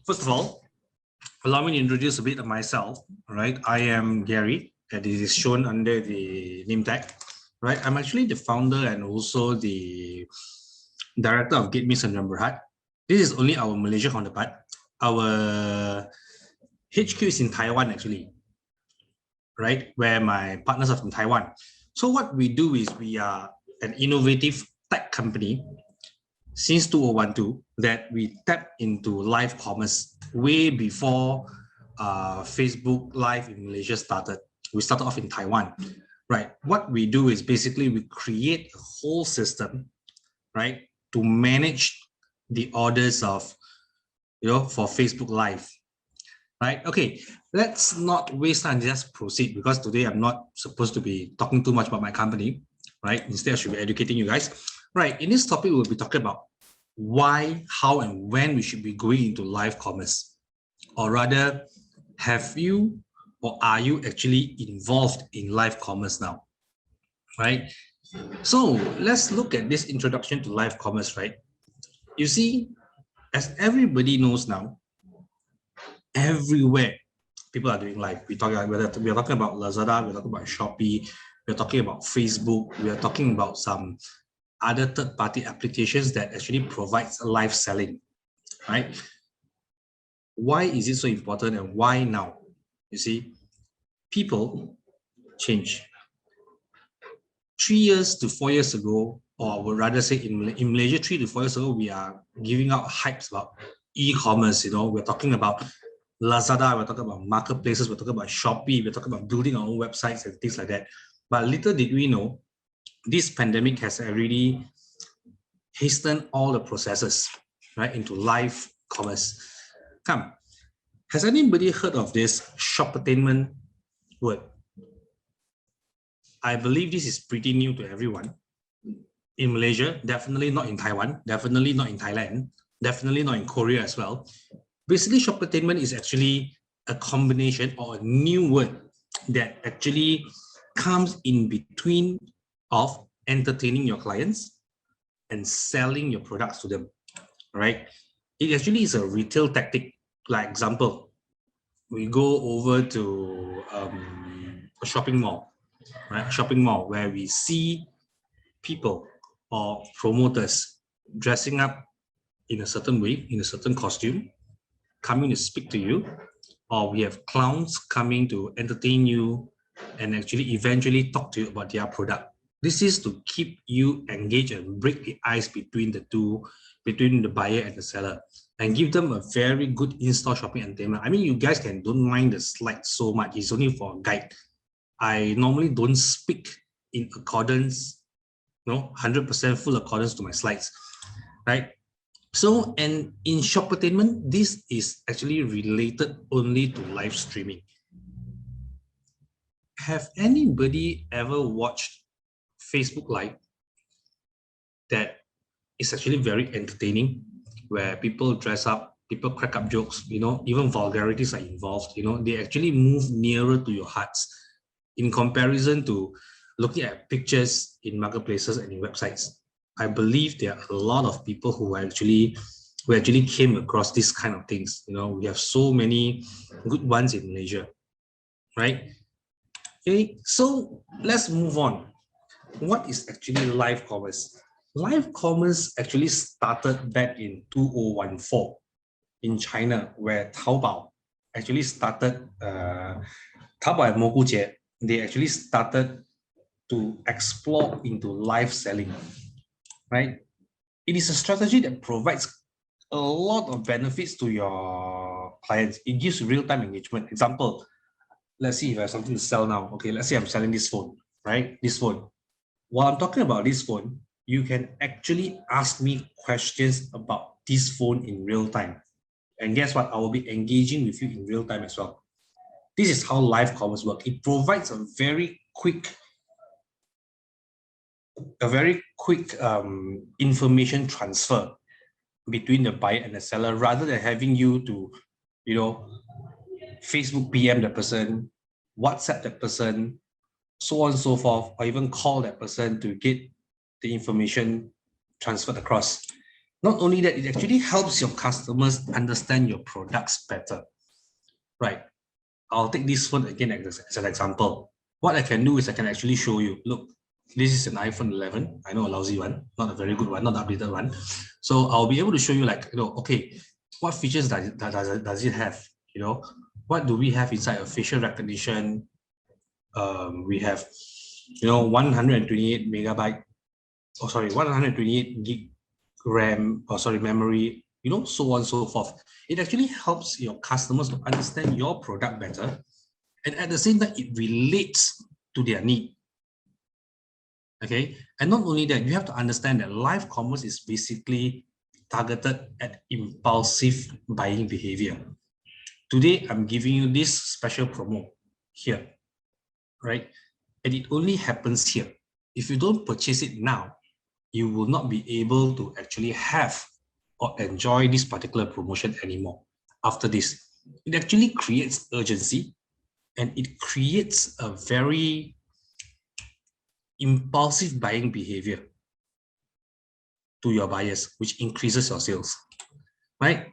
first of all, allow me to introduce a bit of myself. Right, I am Gary, and it is shown under the name tag. Right, I'm actually the founder and also the director of Getme. This is only our Malaysia counterpart. Our HQ is in Taiwan, actually, right, where my partners are from Taiwan. So what we do is we are an innovative tech company since 2012 that we tap into live commerce way before Facebook Live in Malaysia started. We started off in Taiwan, right? What we do is basically we create a whole system, right, to manage the orders of, for Facebook Live, right? Okay, let's not waste time, just proceed, because today I'm not supposed to be talking too much about my company, right? Instead, I should be educating you guys. Right, in this topic, we'll be talking about why, how, and when we should be going into live commerce. Or rather, have you or are you actually involved in live commerce now, right? So let's look at this introduction to live commerce, right? You see, as everybody knows now, everywhere people are doing live. We are talking about Lazada, we're talking about Shopee, we're talking about Facebook, we are talking about some other third-party applications that actually provides live selling, right? Why is it so important and why now? You see, people change. 3 years to 4 years ago, or I would rather say in Malaysia, 3 to 4 years ago, we are giving out hypes about e-commerce. We're talking about Lazada, we're talking about marketplaces, we're talking about Shopee, we're talking about building our own websites and things like that. But little did we know, this pandemic has already hastened all the processes, right, into live commerce. Come, has anybody heard of this shoppertainment word? I believe this is pretty new to everyone. In Malaysia, definitely not in Taiwan, definitely not in Thailand, definitely not in Korea as well. Basically, shoppertainment is actually a combination or a new word that actually comes in between of entertaining your clients and selling your products to them, right? It actually is a retail tactic. Like example, we go over to a shopping mall, right? A shopping mall where we see people or promoters dressing up in a certain way, in a certain costume, coming to speak to you, or we have clowns coming to entertain you and actually eventually talk to you about their product. This is to keep you engaged and break the ice between the two, between the buyer and the seller, and give them a very good in-store shopping entertainment. I mean, you guys don't mind the slides so much. It's only for a guide. I normally don't speak in accordance, 100% full accordance to my slides, right? So, and in shoppertainment, this is actually related only to live streaming. Have anybody ever watched Facebook Live that is actually very entertaining, where people dress up, people crack up jokes, even vulgarities are involved, they actually move nearer to your hearts in comparison to looking at pictures in marketplaces and in websites. I believe there are a lot of people who actually came across these kind of things. We have so many good ones in Malaysia, right? Okay, so let's move on. What is actually live commerce? Live commerce actually started back in 2014 in China, where Taobao actually started, Taobao and Mogujie, they actually started to explore into live selling, right? It is a strategy that provides a lot of benefits to your clients. It gives real-time engagement. Example, let's see if I have something to sell now. Okay, let's say I'm selling this phone, right? This phone. While I'm talking about this phone, you can actually ask me questions about this phone in real time. And guess what? I will be engaging with you in real time as well. This is how live commerce works. It provides a very quick information transfer between the buyer and the seller, rather than having you to, Facebook PM the person, WhatsApp that person, so on and so forth, or even call that person to get the information transferred across. Not only that, it actually helps your customers understand your products better, right? I'll take this phone again as an example. What I can do is I can actually show you, look, this is an iPhone 11. I know a lousy one, not a very good one, not the updated one. So I'll be able to show you like, okay, what features does it have? What do we have inside of facial recognition? We have, 128 megabyte, 128 gig RAM, memory, so on and so forth. It actually helps your customers to understand your product better. And at the same time, it relates to their need. Okay. And not only that, you have to understand that live commerce is basically targeted at impulsive buying behavior. Today, I'm giving you this special promo here, right? And it only happens here. If you don't purchase it now, you will not be able to actually have or enjoy this particular promotion anymore after this. It actually creates urgency and it creates a very impulsive buying behavior to your buyers, which increases your sales, right?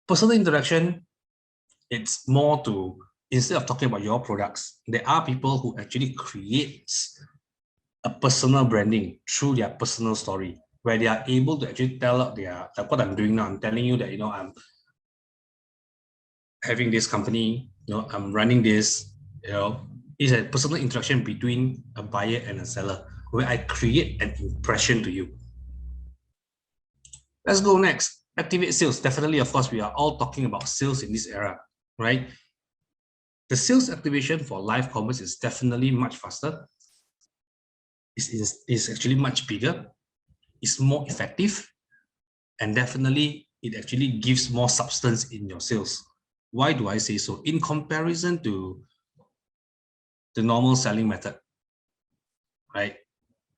Personal interaction, it's more to, instead of talking about your products, there are people who actually create a personal branding through their personal story, where they are able to actually tell out their, like what I'm doing now. I'm telling you that, I'm having this company, I'm running this, it's a personal interaction between a buyer and a seller, where I create an impression to you. Let's go next. Activate sales. Definitely, of course, we are all talking about sales in this era, right? The sales activation for live commerce is definitely much faster. It's actually much bigger. It's more effective. And definitely, it actually gives more substance in your sales. Why do I say so? In comparison to the normal selling method, right?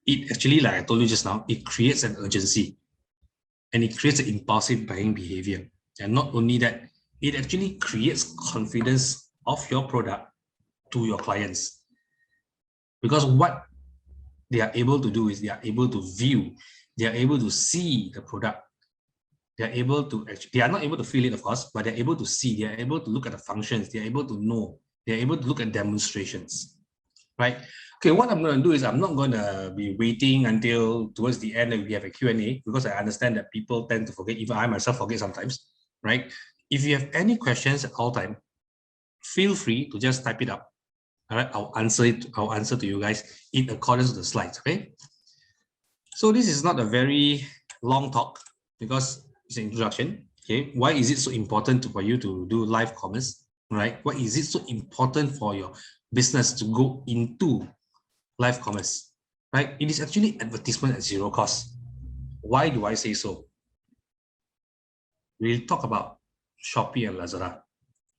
It actually, like I told you just now, it creates an urgency and it creates an impulsive buying behavior. And not only that, it actually creates confidence of your product to your clients. Because what they are able to do is they are able to view, they are able to see the product. They are able to actually, they are not able to feel it, of course, but they're able to see, they are able to look at the functions, they're able to know, they're able to look at demonstrations, right? Okay, what I'm going to do is I'm not going to be waiting until towards the end and we have a Q&A, because I understand that people tend to forget, even I myself forget sometimes, right? If you have any questions at all time, feel free to just type it up. All right, I'll answer to you guys in accordance with the slides, okay? So this is not a very long talk because it's an introduction, okay? Why is it so important for you to do live commerce, right? Why is it so important for your business to go into live commerce, right? It is actually advertisement at zero cost. Why do I say so? We'll talk about Shopee and Lazada,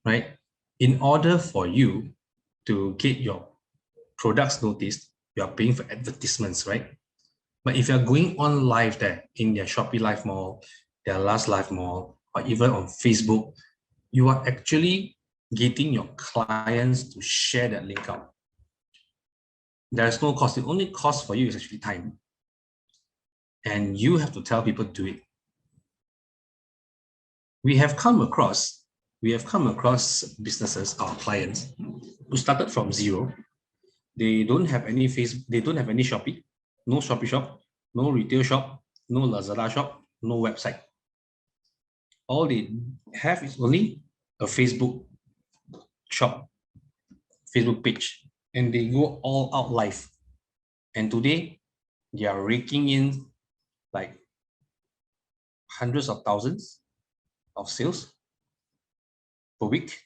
right? In order for you to get your products noticed, you are paying for advertisements, right? But if you're going on live there in their Shopee Live Mall, their Last Live Mall, or even on Facebook, you are actually getting your clients to share that link out. There's no cost. The only cost for you is actually time. And you have to tell people to do it. We have come across businesses, our clients, who started from zero. They don't have any they don't have any Shopee, no Shopee shop, no retail shop, no Lazada shop, no website. All they have is only a Facebook shop, Facebook page, and they go all out live. And today, they are raking in like hundreds of thousands of sales per week,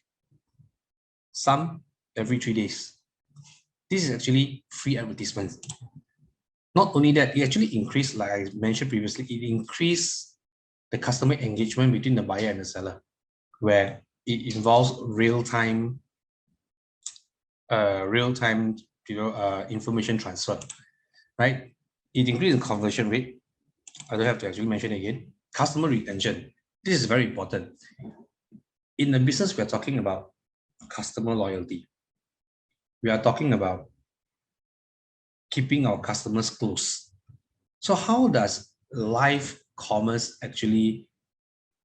some every 3 days. This is actually free advertisements. Not only that, it actually increased, like I mentioned previously, it increased the customer engagement between the buyer and the seller, where it involves real-time information transfer, right? It increases the conversion rate. I don't have to actually mention it again. Customer retention. This is very important. In the business, we're talking about customer loyalty. We are talking about keeping our customers close. So how does live commerce actually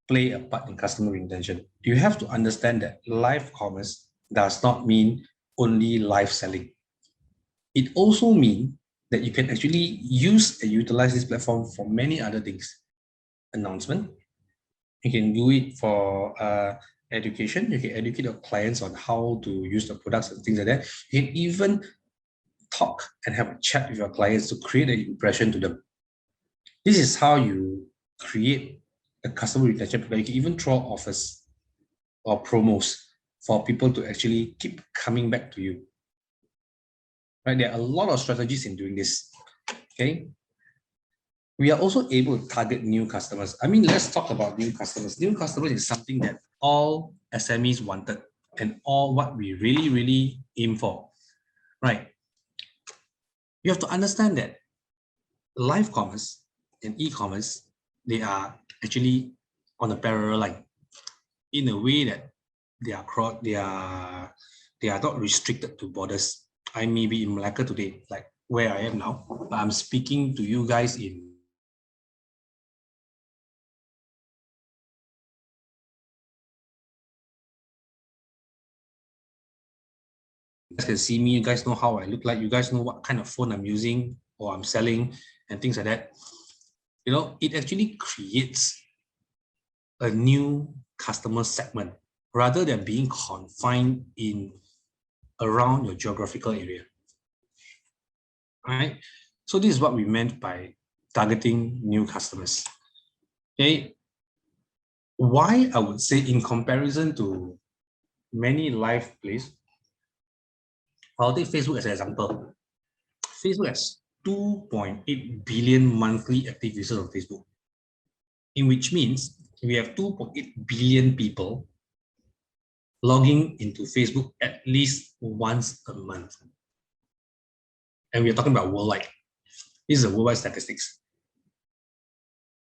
play a part in customer retention? You have to understand that live commerce does not mean only live selling. It also means that you can actually use and utilize this platform for many other things. Announcement, you can do it for education. You can educate your clients on how to use the products and things like that. You can even talk and have a chat with your clients to create an impression to them. This is how you create a customer retention program. You can even throw offers or promos for people to actually keep coming back to you. Right? There are a lot of strategies in doing this. Okay. We are also able to target new customers. I mean, let's talk about new customers. New customers is something that all SMEs wanted and all what we really, really aim for. Right. You have to understand that live commerce and e-commerce, they are actually on a parallel line in a way that they are not restricted to borders. I may be in Malacca today, like where I am now, but I'm speaking to you guys in you guys can see me, you guys know how I look like, you guys know what kind of phone I'm using or I'm selling and things like that. You know, it actually creates a new customer segment rather than being confined in around your geographical area. Right? So this is what we meant by targeting new customers. Okay. Why I would say in comparison to many live plays, I'll take Facebook as an example. Facebook has 2.8 billion monthly active users on Facebook, in which means we have 2.8 billion people logging into Facebook at least once a month. And we're talking about worldwide. This is a worldwide statistics.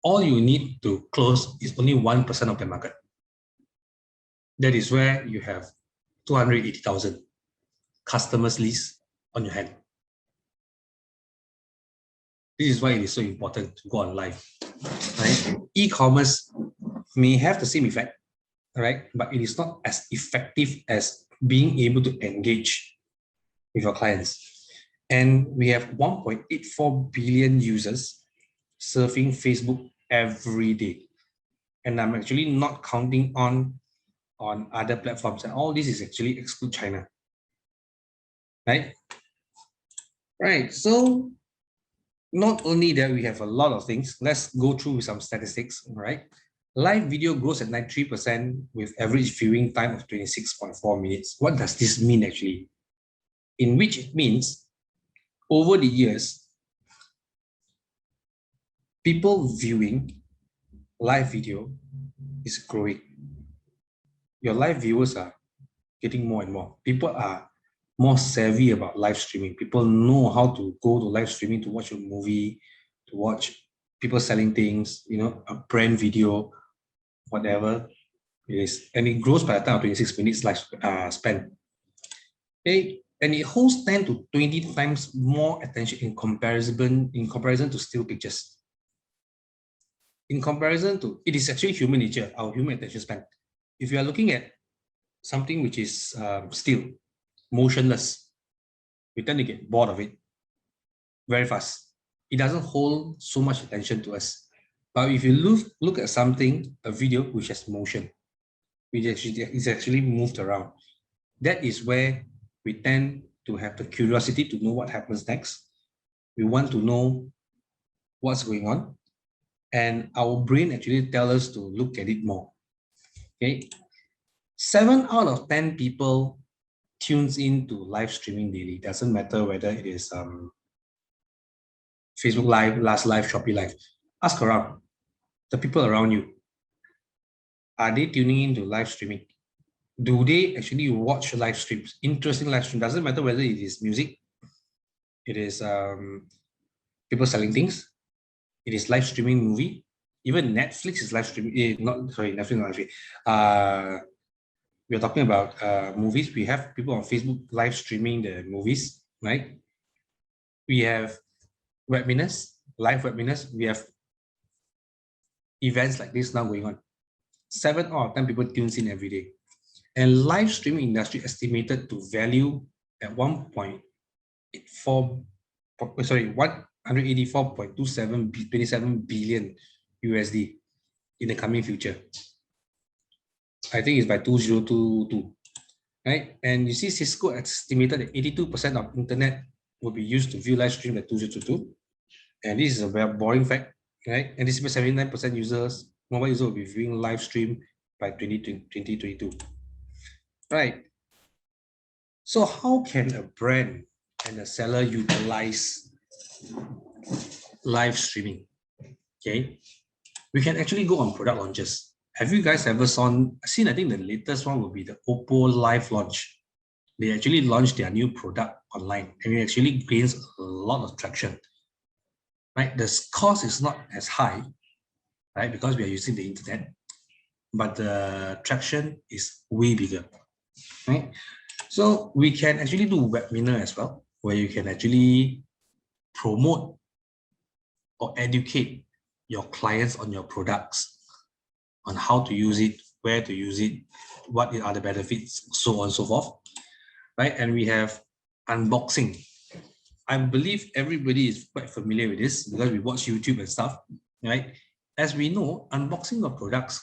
All you need to close is only 1% of the market. That is where you have 280,000 customers list on your hand. This is why it is so important to go on live. Right? E-commerce may have the same effect, right? But it is not as effective as being able to engage with your clients. And we have 1.84 billion users surfing Facebook every day. And I'm actually not counting on other platforms. And all this is actually exclude China. Right? Right. So not only that, we have a lot of things. Let's go through some statistics, right? Live video grows at 93% with average viewing time of 26.4 minutes. What does this mean actually? In which it means over the years, people viewing live video is growing. Your live viewers are getting more and more. People are more savvy about live streaming. People know how to go to live streaming to watch a movie, to watch people selling things, you know, a brand video, whatever it is. And it grows by the time of 26 minutes life span. Okay, and it holds 10 to 20 times more attention in comparison to still pictures. In comparison to, it is actually human nature, our human attention span. If you are looking at something which is still, motionless, we tend to get bored of it very fast. It doesn't hold so much attention to us. But if you look at something, a video which has motion, which is actually moved around, that is where we tend to have the curiosity to know what happens next. We want to know what's going on. And our brain actually tells us to look at it more. Okay. 7 out of 10 people tunes into live streaming daily. Doesn't matter whether it is Facebook Live, Last Live, Shopee Live. Ask around the people around you. Are they tuning into live streaming? Do they actually watch live streams? Interesting live stream. Doesn't matter whether it is music, it is people selling things, it is live streaming movie. Even Netflix is live streaming. Netflix, not live streaming. We're talking about movies. We have people on Facebook live streaming the movies, right? We have webinars, live webinars. We have events like this now going on. 7 out of 10 people tunes in every day. And live streaming industry estimated to value at 184.27 billion USD in the coming future. I think it's by 2022, right? And you see Cisco estimated that 82% of internet will be used to view live stream by 2022. And this is a very boring fact, right? And this is 79% mobile users will be viewing live stream by 2022. Right. So how can a brand and a seller utilize live streaming? Okay. We can actually go on product launches. Have you guys ever seen, I think the latest one will be the Oppo live launch. They actually launched their new product online and it actually gains a lot of traction. Right? The cost is not as high, right? Because we are using the internet, but the traction is way bigger, right? So we can actually do webinar as well, where you can actually promote or educate your clients on your products, on how to use it, where to use it, what are the benefits, so on and so forth, right? And we have unboxing. I believe everybody is quite familiar with this because we watch YouTube and stuff, right? As we know, unboxing of products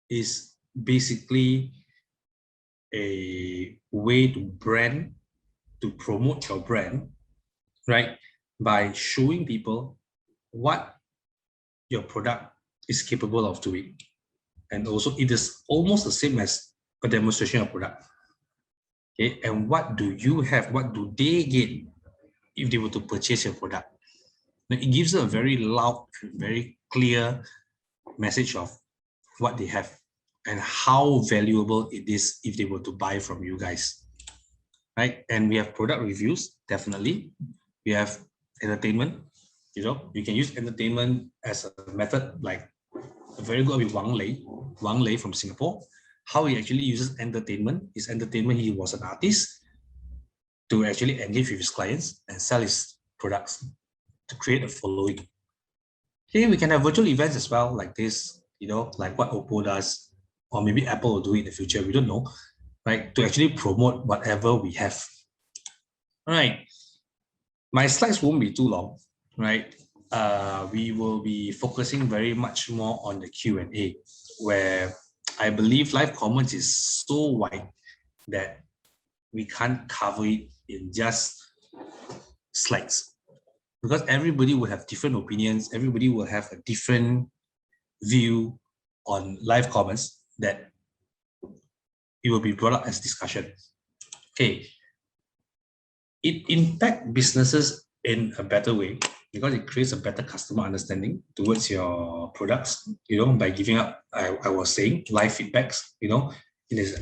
is basically a way to promote your brand, right? By showing people what your product is capable of doing. And also it is almost the same as a demonstration of product. Okay, and what do you have? What do they get if they were to purchase your product? Now, it gives a very loud, very clear message of what they have and how valuable it is if they were to buy from you guys, right? And we have product reviews, definitely. We have entertainment. You can use entertainment as a method, like a very good with Wang Lei from Singapore. How he actually uses entertainment. His entertainment, he was an artist to actually engage with his clients and sell his products to create a following. Okay, we can have virtual events as well, like this, like what Oppo does, or maybe Apple will do it in the future. We don't know, right? To actually promote whatever we have. All right. My slides won't be too long, right? We will be focusing very much more on the Q&A, where I believe live comments is so wide that we can't cover it in just slides, because everybody will have different opinions. Everybody will have a different view on live comments that it will be brought up as discussion. Okay. It impacts businesses in a better way because it creates a better customer understanding towards your products, by giving up, I was saying, live feedbacks, it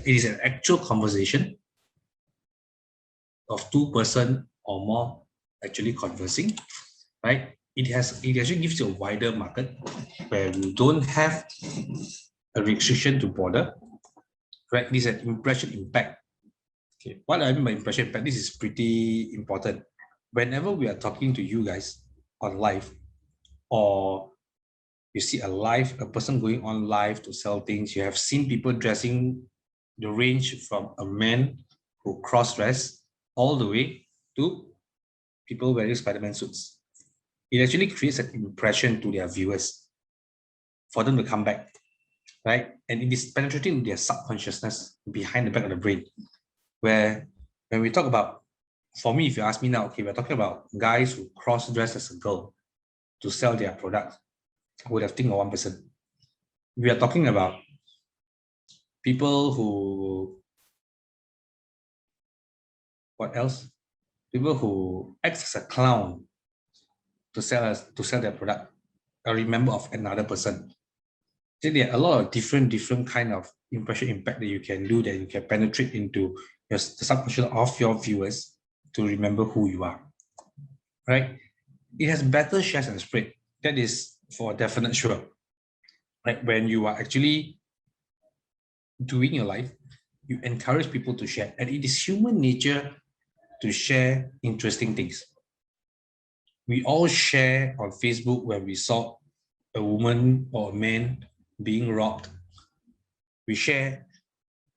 is an actual conversation of two person or more actually conversing, right? It actually gives you a wider market where you don't have a restriction to border, right? This is an impression impact. Okay, what I mean by impression impact, this is pretty important. Whenever we are talking to you guys on live, or you see a person going on live to sell things, you have seen people dressing the range from a man who cross-dress all the way to people wearing Spider-Man suits. It actually creates an impression to their viewers for them to come back, right? And it is penetrating their subconsciousness behind the back of the brain, where when we talk about, for me, if you ask me now, okay, we're talking about guys who cross-dress as a girl to sell their product, I would have think of one person. We are talking about people who, what else? People who act as a clown to sell their product, a member of another person. So there are a lot of different kind of impression impact that you can do, that you can penetrate into the subconscious of your viewers to remember who you are, right? It has better shares and spread. That is for definite sure. Right? When you are actually doing your life, you encourage people to share, and it is human nature to share interesting things. We all share on Facebook when we saw a woman or a man being robbed. We share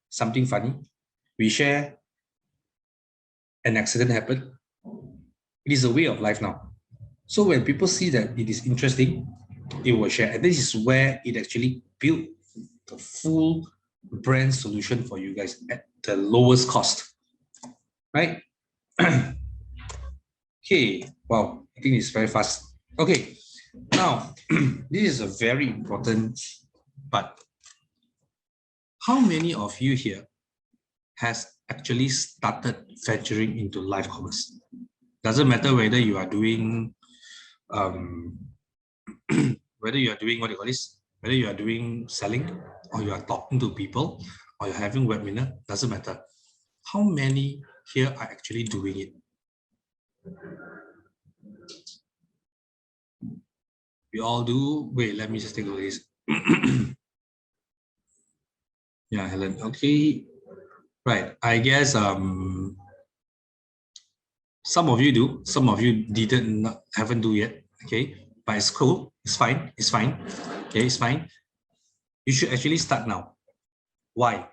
something funny. We share an accident happened. It is a way of life now. So when people see that it is interesting, it will share. And this is where it actually built the full brand solution for you guys at the lowest cost, right? Okay, wow, I think it's very fast. Okay, now this is a very important part. How many of you here has actually started venturing into live commerce? Doesn't matter whether you are doing whether you are doing what you call this, whether you are doing selling or you are talking to people or you're having webinar, doesn't matter. How many here are actually doing it? We all do. Wait, let me just take a look at this. Yeah, Helen. Okay. Right. I guess some of you do, some of you didn't haven't do yet. Okay. But it's cool. It's fine. It's fine. Okay, it's fine. You should actually start now. Why?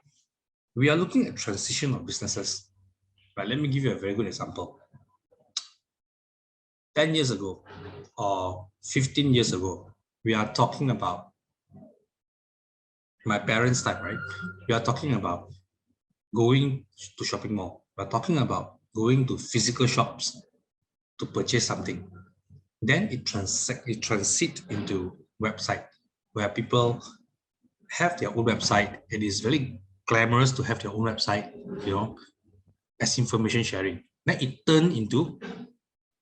We are looking at transition of businesses. Right. Let me give you a very good example. 10 years ago or 15 years ago, we are talking about my parents' time, right? We are talking about going to shopping mall. We're talking about going to physical shops to purchase something. Then it transit into website where people have their own website. It is very glamorous to have their own website, you know, as information sharing. Then it turned into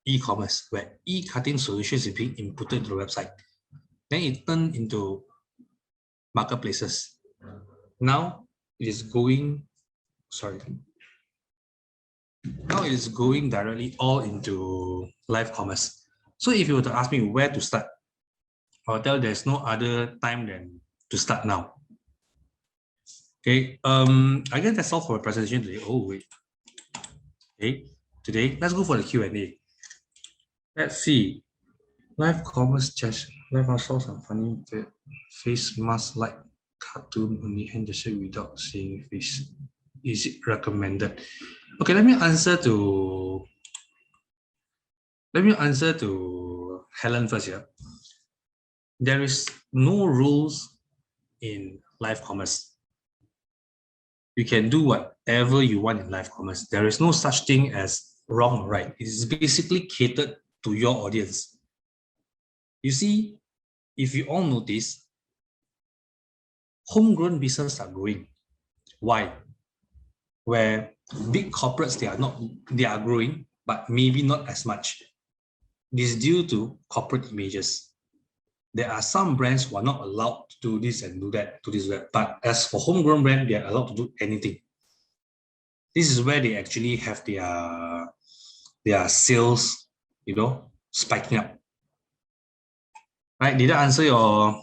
e-commerce where e-cutting solutions is being inputted into the website. Then it turned into marketplaces. Now it is going, sorry. Now it is going directly all into live commerce. So if you were to ask me where to start, I'll tell there's no other time than to start now. Okay, I guess that's all for the presentation today. Oh wait. Okay, today let's go for the Q&A. Let's see. Live commerce chat. Live saw some funny face mask like cartoon only hand gesture without seeing face. Is it recommended? Okay, let me answer to Helen first here. There is no rules in live commerce. You can do whatever you want in live commerce. There is no such thing as wrong or right. It is basically catered to your audience. You see, if you all notice, homegrown businesses are growing. Why? Where big corporates, they are growing, but maybe not as much. This is due to corporate images. There are some brands who are not allowed to do this and do that, to this, but as for homegrown brand, they are allowed to do anything. This is where they actually have their sales, spiking up. Right? Did I answer your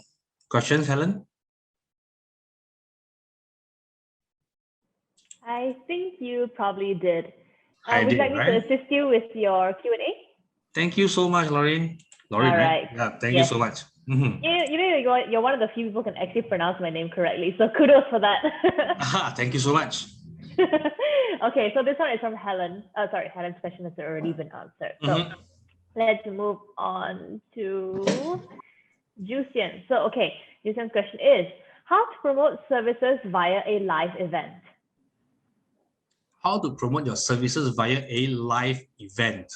questions, Helen? I think you probably did. Would you like me to assist you with your Q&A? Thank you so much, Lauren. All right. Yeah, thank you so much. You're one of the few people who can actually pronounce my name correctly, so kudos for that. Thank you so much. Okay, so this one is from Helen. Sorry, Helen's question has already been answered. So let's move on to Jusian. So, okay, Jusian's question is, how to promote services via a live event? How to promote your services via a live event?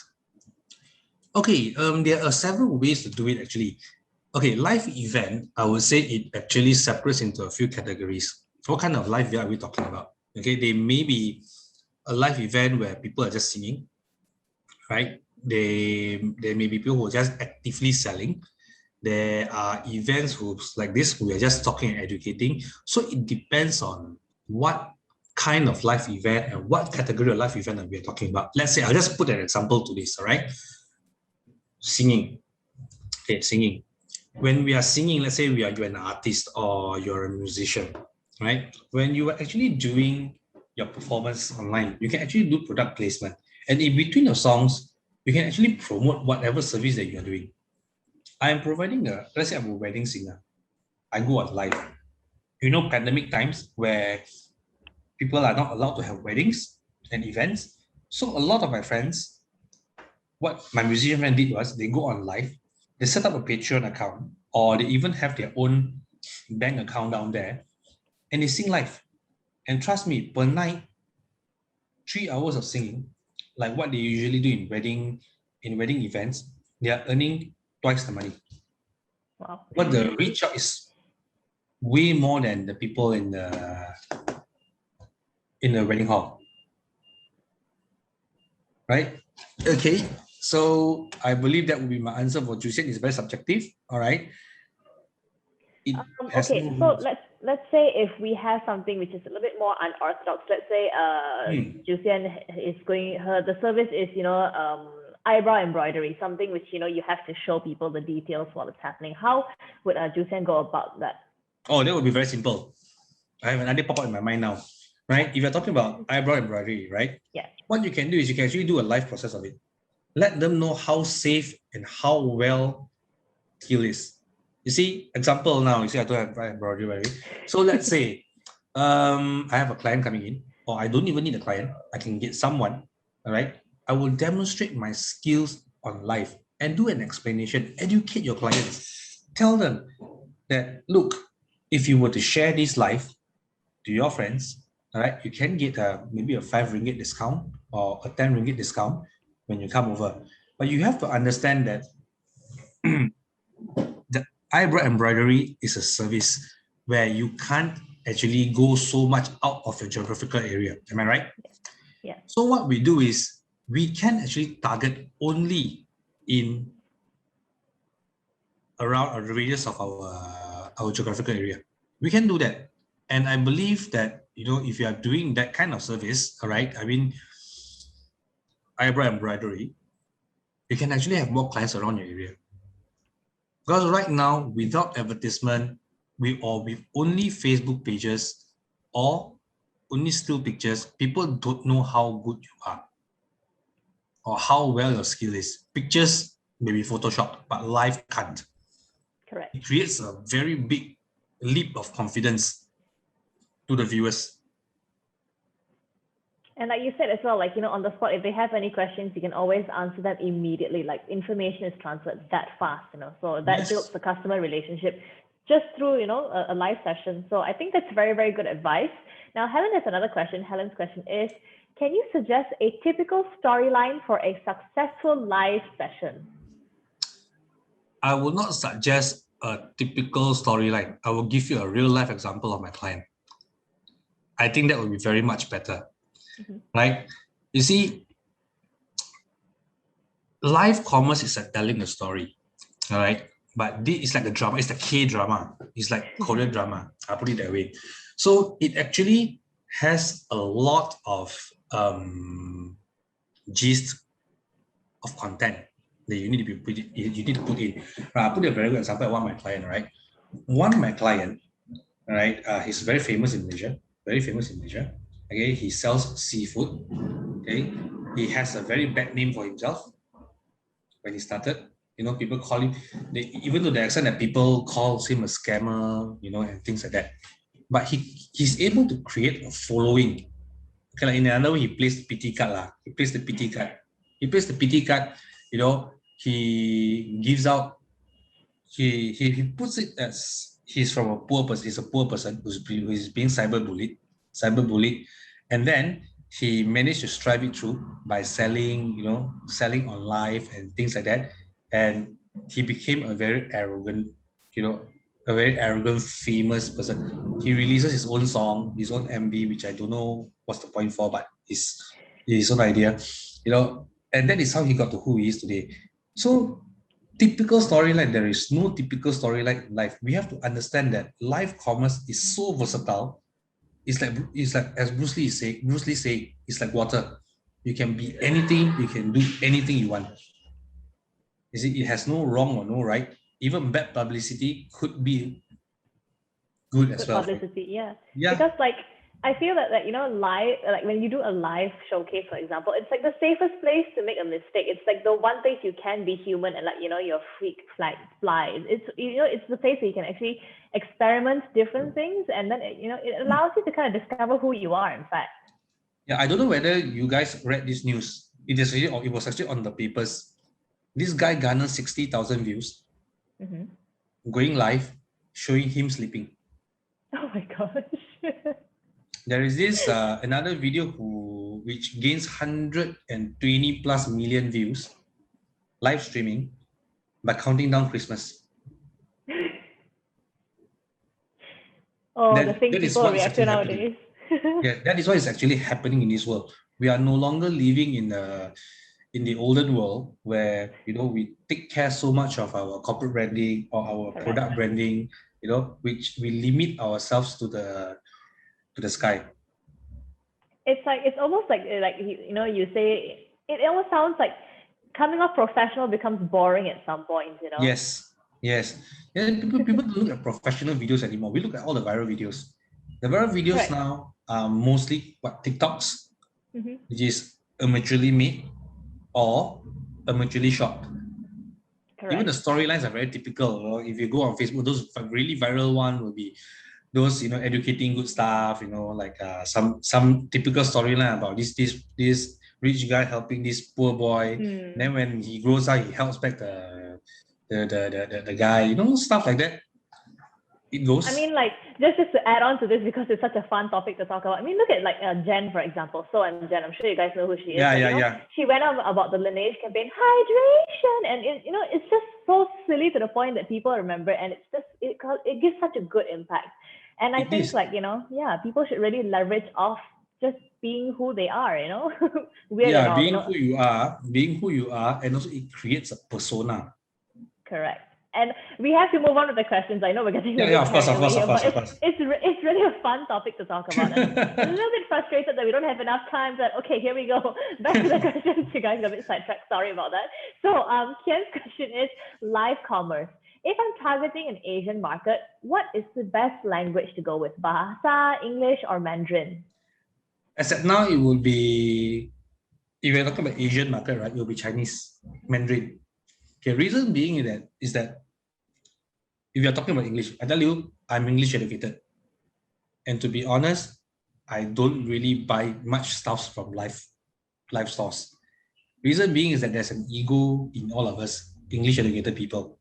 Okay, there are several ways to do it actually. Okay, live event, I would say it actually separates into a few categories. What kind of live event are we talking about? Okay, they may be a live event where people are just singing, right? There may be people who are just actively selling. There are events like this, we are just talking and educating. So it depends on what kind of live event and what category of live event that we are talking about. Let's say, I'll just put an example to this, all right? Singing. Okay, singing. When we are singing, let's say you're an artist or you're a musician, right? When you are actually doing your performance online, you can actually do product placement. And in between your songs, you can actually promote whatever service that you are doing. I'm providing let's say I'm a wedding singer. I go on live. You know, pandemic times where people are not allowed to have weddings and events. So a lot of my friends, what my musician friend did was they go on live, they set up a Patreon account, or they even have their own bank account down there, and they sing live. And trust me, per night, 3 hours of singing, like what they usually do in wedding events, they are earning twice the money. Wow. But the reach out is way more than the people in the wedding hall, right? Okay, so I believe that would be my answer for Jusian. It's very subjective. All right, it has Okay, no. so let's say if we have something which is a little bit more unorthodox. Let's say Jusian is going, the service is eyebrow embroidery, something which you have to show people the details while it's happening. How would Jusian go about that? Oh, that would be very simple. I have an idea pop up in my mind now, right? If you're talking about eyebrow embroidery, right? Yeah. What you can do is you can actually do a live process of it. Let them know how safe and how well skill is. You see, example now, you see, I don't have eyebrow embroidery, right? So let's say I have a client coming in, or I don't even need a client. I can get someone, all right? I will demonstrate my skills on live and do an explanation, educate your clients. Tell them that, look, if you were to share this live to your friends, all right, you can get maybe a 5 ringgit discount or a 10 ringgit discount when you come over. But you have to understand that the eyebrow embroidery is a service where you can't actually go so much out of your geographical area. Am I right? Yeah. So what we do is we can actually target only in around a radius of our geographical area. We can do that. And I believe that, if you are doing that kind of service, all right, I mean, eyebrow embroidery, you can actually have more clients around your area. Because right now, without advertisement, with only Facebook pages or only still pictures, people don't know how good you are or how well your skill is. Pictures may be photoshopped, but live can't. Correct. It creates a very big leap of confidence to the viewers. And like you said as well, like, on the spot, if they have any questions, you can always answer them immediately. Like information is transferred that fast, so that builds Yes. the customer relationship just through, a live session. So I think that's very, very good advice. Now, Helen has another question. Helen's question is, can you suggest a typical storyline for a successful live session? I will not suggest a typical storyline. I will give you a real life example of my client. I think that would be very much better, right? You see, live commerce is like telling a story, all right? But this is like a drama. It's the K drama. It's like Korean drama. I'll put it that way. So it actually has a lot of gist of content that you need to put in. I'll put a very good example of one of my client, right? One of my client, right? He's very famous in Malaysia. Very famous in Malaysia. Okay, he sells seafood. Okay, he has a very bad name for himself when he started. People call him, even to the extent that people calls him a scammer, and things like that. But he's able to create a following. Okay, like in another way, he plays the PT card lah. He plays the PT card. He plays the PT card. He gives out. He puts it as he's from a poor person. He's a poor person who's being cyberbullied, and then he managed to strive it through by selling on live and things like that. And he became a very arrogant, famous person. He releases his own song, his own MV, which I don't know what's the point for, but his own idea, and that is how he got to who he is today. So typical storyline, there is no typical storyline in life. We have to understand that live commerce is so versatile. It's like as Bruce Lee say, it's like water. You can be anything, you can do anything you want. You see, it has no wrong or no right. Even bad publicity could be good as well. Publicity, yeah. Yeah. Because like I feel that, like, live, like when you do a live showcase, for example, it's like the safest place to make a mistake. It's like the one place you can be human and, like, your freak flies. It's, it's the place where you can actually experiment different things, and then it allows you to kind of discover who you are, in fact. Yeah, I don't know whether you guys read this news. It was actually on the papers. This guy garnered 60,000 views, going live, showing him sleeping. Oh my gosh. There is this another video which gains 120 plus million views, live streaming, by counting down Christmas. Oh, the things That is people what is react to actually happening. nowadays. Yeah, that is what is actually happening in this world. We are no longer living in the olden world where we take care so much of our corporate branding or our Correct. product branding, which we limit ourselves to the sky. It's like, it's almost like you say it almost sounds like coming off professional becomes boring at some point. Yes. Yeah, people don't look at professional videos anymore. We look at all the viral videos. The viral videos Correct. now are mostly TikToks, which is amateurly made or amateurly shot. Correct. Even the storylines are very typical. If you go on Facebook, those really viral one will be those educating good stuff. Like some typical storyline about this rich guy helping this poor boy. Then when he grows up, he helps back the guy. Stuff like that. It goes. I mean, like, just to add on to this, because it's such a fun topic to talk about. I mean, look at, like, Jen, for example. So I'm Jen. I'm sure you guys know who she is. Yeah. She went on about the Laneige campaign, hydration, and it's just so silly to the point that people remember, and it's just it gives such a good impact. And I think, like, people should really leverage off just being who they are. Weird and all. Being who you are, and also it creates a persona. Correct. And we have to move on with the questions. I know we're getting a bit carried away here, but it's really a fun topic to talk about. And I'm a little bit frustrated that we don't have enough time, but okay, here we go. Back to the questions. You guys got a bit sidetracked. Sorry about that. So Kian's question is live commerce. If I'm targeting an Asian market, what is the best language to go with? Bahasa, English, or Mandarin? As at now, it will be, if you're talking about Asian market, right, it will be Chinese, Mandarin. Okay, reason being is that if you're talking about English, I tell you, I'm English educated. And to be honest, I don't really buy much stuff from live stores. Reason being is that there's an ego in all of us, English educated people.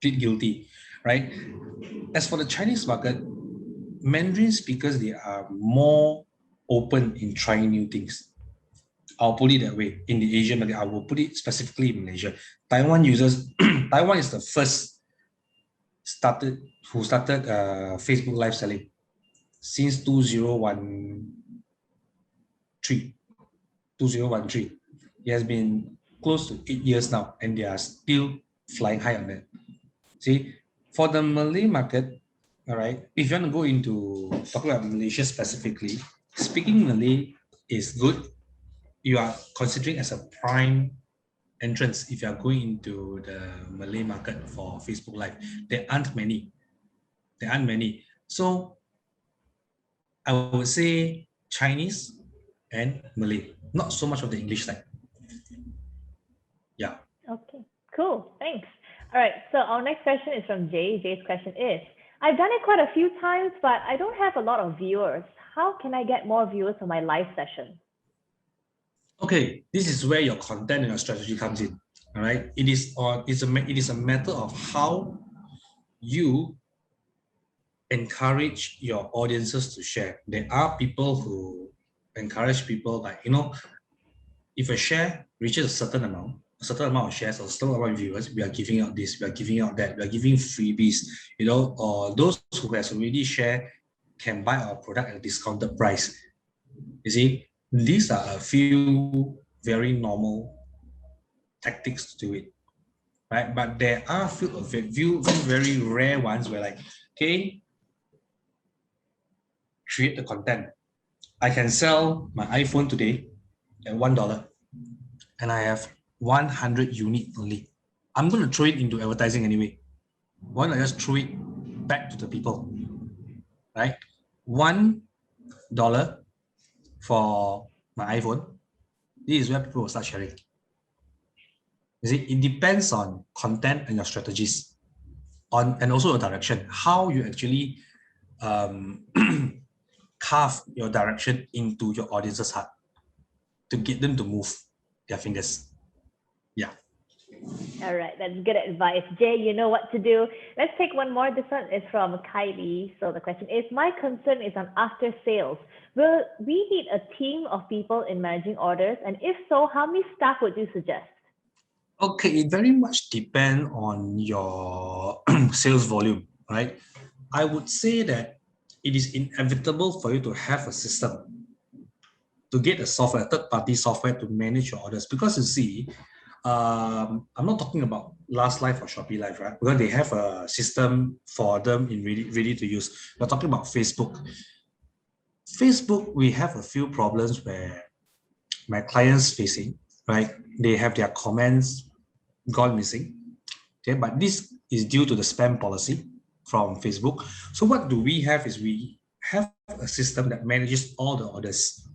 Plead guilty, right? As for the Chinese market, Mandarin speakers, they are more open in trying new things. I'll put it that way. In the Asian market, I will put it specifically in Malaysia. Taiwan users, Taiwan is the first who started Facebook live selling since 2013. It has been close to 8 years now, and they are still flying high on that. See, for the Malay market, all right, if you want to go into talking about Malaysia specifically, speaking Malay is good. You are considering as a prime entrance if you are going into the Malay market for Facebook Live. There aren't many. So I would say Chinese and Malay, not so much of the English side. Yeah. Okay, cool. Thanks. All right, so our next question is from Jay. Jay's question is, I've done it quite a few times, but I don't have a lot of viewers. How can I get more viewers for my live session? Okay, this is where your content and your strategy comes in. All right, it is a matter of how you encourage your audiences to share. There are people who encourage people, like, if a share reaches a certain amount of shares or a certain amount of viewers, we are giving out this, we are giving out that, we are giving freebies, or those who has already shared can buy our product at a discounted price. You see, these are a few very normal tactics to do it, right? But there are a few very rare ones where, like, okay, create the content. I can sell my iPhone today at $1, and I have 100 units only. I'm going to throw it into advertising anyway. Why not just throw it back to the people, right? One for my iPhone, this is where people will start sharing. You see, it depends on content and your strategies, and also your direction, how you actually carve your direction into your audience's heart to get them to move their fingers. Yeah. All right, that's good advice. Jay, you know what to do. Let's take one more. This one is from Kylie. So the question is, my concern is on after sales. Will we need a team of people in managing orders? And if so, how many staff would you suggest? Okay, it very much depends on your sales volume, right? I would say that it is inevitable for you to have a system, to get a software, a third-party software to manage your orders. Because you see, I'm not talking about Last Life or Shopee Life, right? Because they have a system for them in ready to use. We're talking about Facebook. Facebook, we have a few problems where my clients facing, right? They have their comments gone missing. Okay, but this is due to the spam policy from Facebook. So what do we have is we have a system that manages all the orders,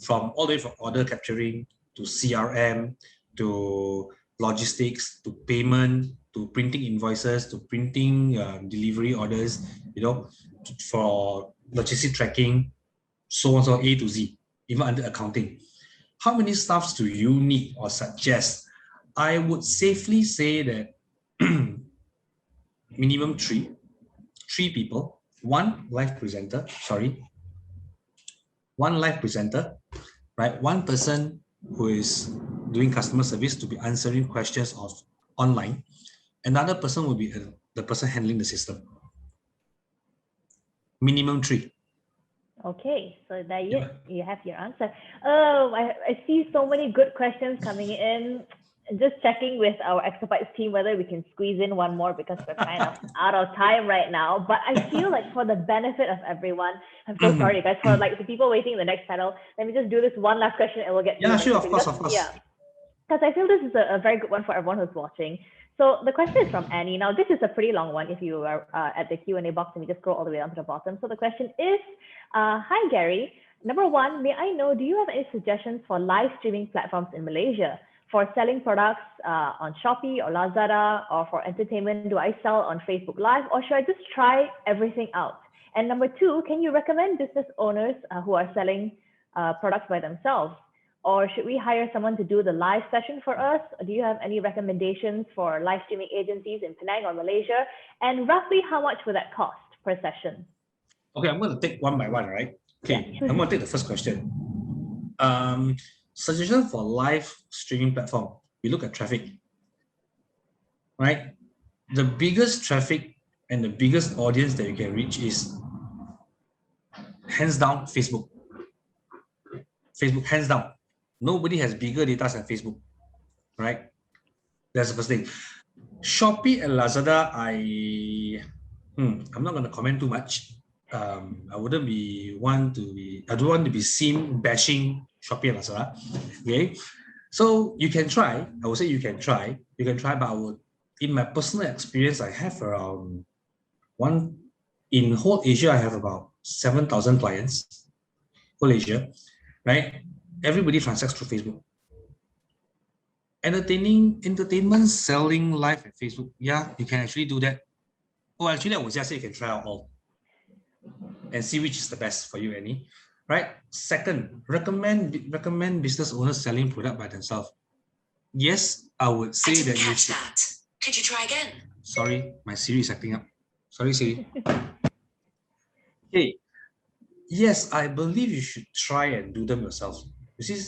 from all the way from order capturing to CRM to logistics to payment to printing invoices to printing delivery orders, for logistic tracking, so on, so A to Z, even under accounting. How many staffs do you need or suggest? I would safely say that minimum three people, one live presenter, right? One person who is doing customer service to be answering questions of online. Another person will be the person handling the system. Minimum 3. Okay, so there you have your answer. Oh, I see so many good questions coming in. Just checking with our exabytes team whether we can squeeze in one more because we're kind of out of time right now. But I feel like for the benefit of everyone, I'm so sorry guys, for like the people waiting in the next panel, let me just do this one last question and we'll get to Yeah, sure, of course. Yeah, because I feel this is a very good one for everyone who's watching. So the question is from Annie. Now, this is a pretty long one if you are at the Q&A box and we just scroll all the way down to the bottom. So the question is, hi, Gary. Number one, may I know, do you have any suggestions for live streaming platforms in Malaysia? For selling products on Shopee or Lazada, or for entertainment, do I sell on Facebook Live, or should I just try everything out? And number two, can you recommend business owners who are selling products by themselves? Or should we hire someone to do the live session for us? Do you have any recommendations for live streaming agencies in Penang or Malaysia? And roughly how much would that cost per session? Okay, I'm going to take one by one, right? Okay, yeah. I'm going to take the first question. Suggestion for live streaming platform. We look at traffic, right? The biggest traffic and the biggest audience that you can reach is hands down Facebook. Facebook, hands down. Nobody has bigger data than Facebook, right? That's the first thing. Shopee and Lazada, I'm not going to comment too much. I wouldn't be I don't want to be seen bashing Shopee and Lazada. Okay, so you can try. I would say you can try, but in my personal experience, I have around in whole Asia, I have about 7,000 clients, whole Asia, right? Everybody transacts through Facebook. Entertainment selling live at Facebook. Yeah, you can actually do that. Oh, actually, I would just say you can try out all and see which is the best for you, Annie. Right? Second, recommend business owners selling product by themselves. Yes, I would say that you should. That. Could you try again? Sorry, my Siri is acting up. Sorry, Siri. Okay. Yes, I believe you should try and do them yourself. You see,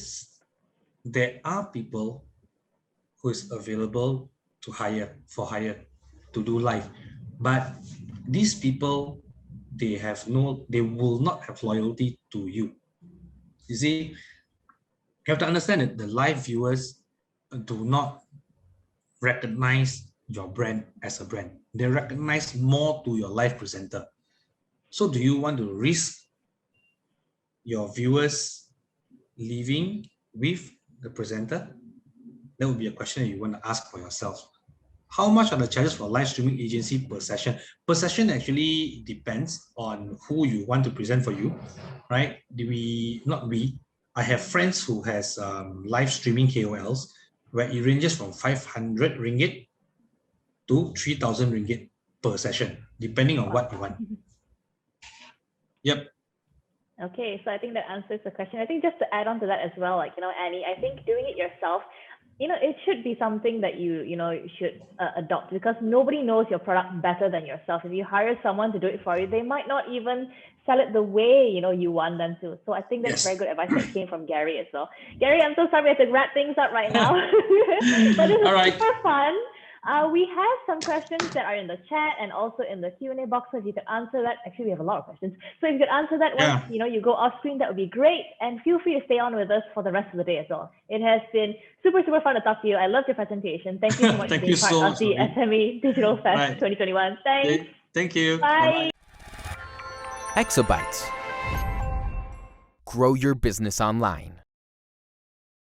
there are people who is available to hire to do live, but these people, they will not have loyalty to you. You see, you have to understand that the live viewers do not recognize your brand as a brand. They recognize more to your live presenter. So do you want to risk your viewers leaving with the presenter? That would be a question that you want to ask for yourself. how much are the charges for live streaming agency per session? Per session actually depends on who you want to present for you, right? I have friends who has live streaming KOLs where it ranges from 500 ringgit to 3,000 ringgit per session, depending on what you want. Yep. Okay, so I think that answers the question. I think just to add on to that as well, like, Annie, I think doing it yourself, it should be something that you should adopt, because nobody knows your product better than yourself. If you hire someone to do it for you, they might not even sell it the way, you want them to. So I think that's very good advice that came from Gary as well. Gary, I'm so sorry we have to wrap things up right now, but this is super fun. We have some questions that are in the chat and also in the Q&A box. So if you could answer that, actually we have a lot of questions. So if you could answer that once you go off screen, that would be great. And feel free to stay on with us for the rest of the day as well. It has been super, super fun to talk to you. I loved your presentation. Thank you so much for being part of the SME Digital Fest 2021. Thanks. Thank you. Bye. Exabytes. Grow your business online.